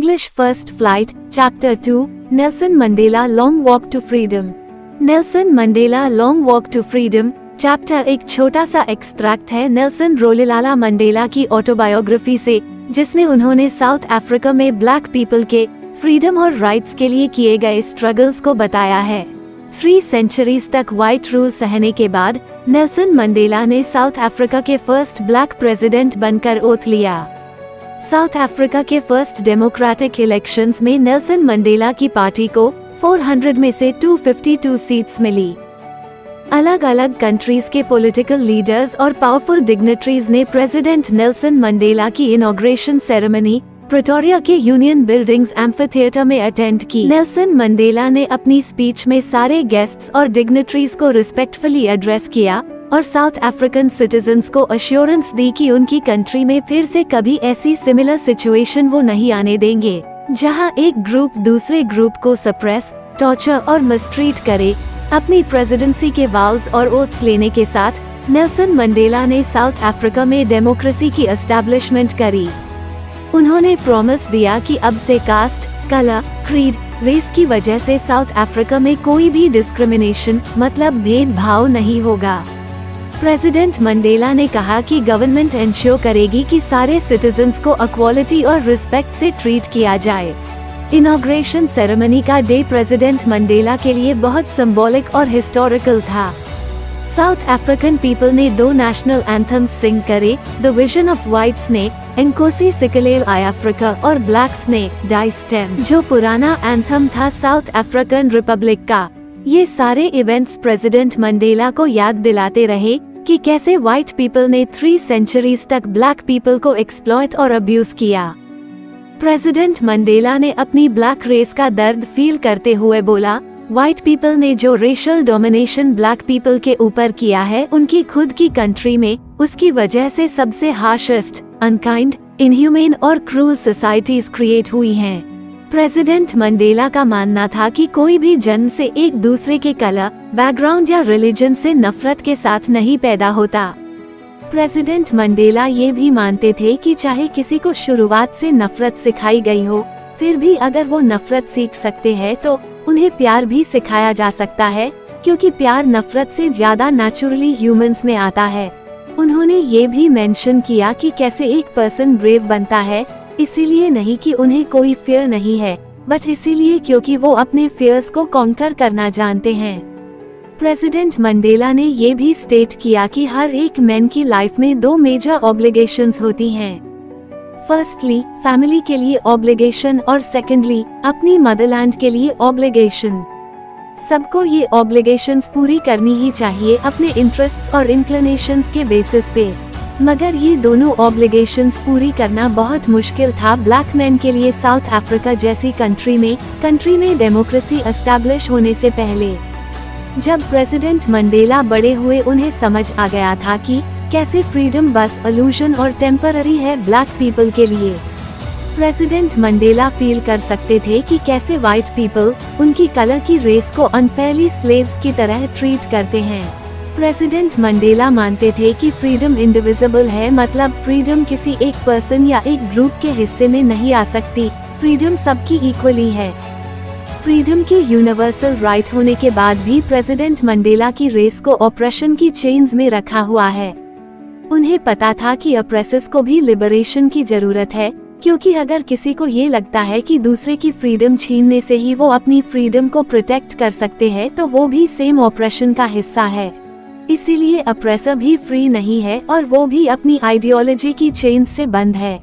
English First Flight, Chapter 2, Nelson Mandela Long Walk to Freedom. Nelson Mandela Long Walk to Freedom, chapter एक छोटा सा extract है Nelson रोलिलाला Mandela की autobiography से, जिसमें उन्होंने साउथ अफ्रीका में ब्लैक पीपल के फ्रीडम और राइट्स के लिए किए गए स्ट्रगल्स को बताया है। 3 सेंचुरीज तक व्हाइट रूल सहने के बाद नेल्सन मंडेला ने साउथ अफ्रीका के फर्स्ट ब्लैक प्रेसिडेंट बनकर ओथ लिया। साउथ अफ्रीका के फर्स्ट डेमोक्रेटिक इलेक्शंस में नेल्सन मंडेला की पार्टी को 400 में से 252 सीट्स मिली। अलग अलग कंट्रीज के पॉलिटिकल लीडर्स और पावरफुल डिग्निटरीज ने प्रेसिडेंट नेल्सन मंडेला की इनॉग्रेशन सेरेमनी प्रिटोरिया के यूनियन बिल्डिंग्स एम्फीथिएटर में अटेंड की। नेल्सन मंडेला ने अपनी स्पीच में सारे गेस्ट्स और डिग्निटरीज को रिस्पेक्टफुली एड्रेस किया और साउथ अफ्रीकन सिटीजन्स को अश्योरेंस दी कि उनकी कंट्री में फिर से कभी ऐसी सिमिलर सिचुएशन वो नहीं आने देंगे, जहां एक ग्रुप दूसरे ग्रुप को सप्रेस, टॉर्चर और मिसट्रीट करे। अपनी प्रेसिडेंसी के वाउज और ओथ्स लेने के साथ नेल्सन मंडेला ने साउथ अफ्रीका में डेमोक्रेसी की एस्टैब्लिशमेंट करी। उन्होंने प्रॉमिस दिया कि अब से कास्ट, कलर, क्रीड, रेस की वजह से साउथ अफ्रीका में कोई भी डिस्क्रिमिनेशन मतलब भेदभाव नहीं होगा। प्रेसिडेंट मंडेला ने कहा कि गवर्नमेंट इंश्योर करेगी कि सारे सिटीजन्स को इक्वालिटी और रिस्पेक्ट से ट्रीट किया जाए। इनॉग्रेशन सेरेमनी का डे प्रेसिडेंट मंडेला के लिए बहुत सिंबॉलिक और हिस्टोरिकल था। साउथ अफ्रीकन पीपल ने 2 नेशनल एंथम्स सिंग करे, द विजन ऑफ व्हाइट्स ने एनकोसी सिकलेल आई अफ्रीका और ब्लैक्स ने डाई स्टेम, जो पुराना एंथम था साउथ अफ्रीकन रिपब्लिक का। ये सारे इवेंट्स प्रेसिडेंट मंडेला को याद दिलाते रहे कि कैसे व्हाइट पीपल ने 3 सेंचुरीज तक ब्लैक पीपल को एक्सप्लॉइट और अब्यूज किया। प्रेसिडेंट मंडेला ने अपनी ब्लैक रेस का दर्द फील करते हुए बोला, व्हाइट पीपल ने जो रेशियल डोमिनेशन ब्लैक पीपल के ऊपर किया है उनकी खुद की कंट्री में, उसकी वजह से सबसे हार्शेस्ट, अनकाइंड, इनह्यूमेन और क्रूल सोसाइटीज क्रिएट हुई हैं। प्रेसिडेंट मंडेला का मानना था कि कोई भी जन्म से एक दूसरे के कलर, बैकग्राउंड या रिलीजन से नफरत के साथ नहीं पैदा होता। प्रेसिडेंट मंडेला ये भी मानते थे कि चाहे किसी को शुरुआत से नफरत सिखाई गई हो, फिर भी अगर वो नफरत सीख सकते हैं तो उन्हें प्यार भी सिखाया जा सकता है, क्योंकि प्यार नफरत से ज्यादा नेचुरली ह्यूमंस में आता है। उन्होंने ये भी मेंशन किया कि कैसे एक पर्सन ब्रेव बनता है, इसीलिए नहीं कि उन्हें कोई फियर नहीं है, बट इसीलिए क्योंकि वो अपने फियर्स को कॉन्कर करना जानते हैं। प्रेसिडेंट मंडेला ने ये भी स्टेट किया कि हर एक मैन की लाइफ में 2 मेजर ऑब्लिगेशंस होती हैं। फर्स्टली फैमिली के लिए ऑब्लिगेशन और सेकेंडली अपनी मदरलैंड के लिए ऑब्लिगेशन। सबको ये ऑब्लिगेशंस पूरी करनी ही चाहिए अपने इंटरेस्ट्स और इंक्लिनेशंस के बेसिस पे, मगर ये दोनों ऑब्लिगेशंस पूरी करना बहुत मुश्किल था ब्लैक मैन के लिए साउथ अफ्रीका जैसी कंट्री में डेमोक्रेसी एस्टैब्लिश होने से पहले। जब प्रेसिडेंट मंडेला बड़े हुए उन्हें समझ आ गया था कि कैसे फ्रीडम बस इल्यूजन और टेम्पररी है ब्लैक पीपल के लिए। प्रेसिडेंट मंडेला फील कर सकते थे कि कैसे व्हाइट पीपल उनकी कलर की रेस को अनफेयरली स्लेव्स की तरह ट्रीट करते हैं। प्रेसिडेंट मंडेला मानते थे कि फ्रीडम इंडिविजिबल है, मतलब फ्रीडम किसी एक पर्सन या एक ग्रुप के हिस्से में नहीं आ सकती, फ्रीडम सबकी इक्वली है। फ्रीडम की यूनिवर्सल राइट होने के बाद भी प्रेसिडेंट मंडेला की रेस को ऑपरेशन की चेन्स में रखा हुआ है। उन्हें पता था कि ऑप्रेसर्स को भी लिबरेशन की जरूरत है, क्योंकि अगर किसी को ये लगता है कि दूसरे की फ्रीडम छीनने से ही वो अपनी फ्रीडम को प्रोटेक्ट कर सकते हैं, तो वो भी सेम ऑपरेशन का हिस्सा है। इसीलिए ऑप्रेसर भी फ्री नहीं है और वो भी अपनी आइडियोलॉजी की चेन से बंद है।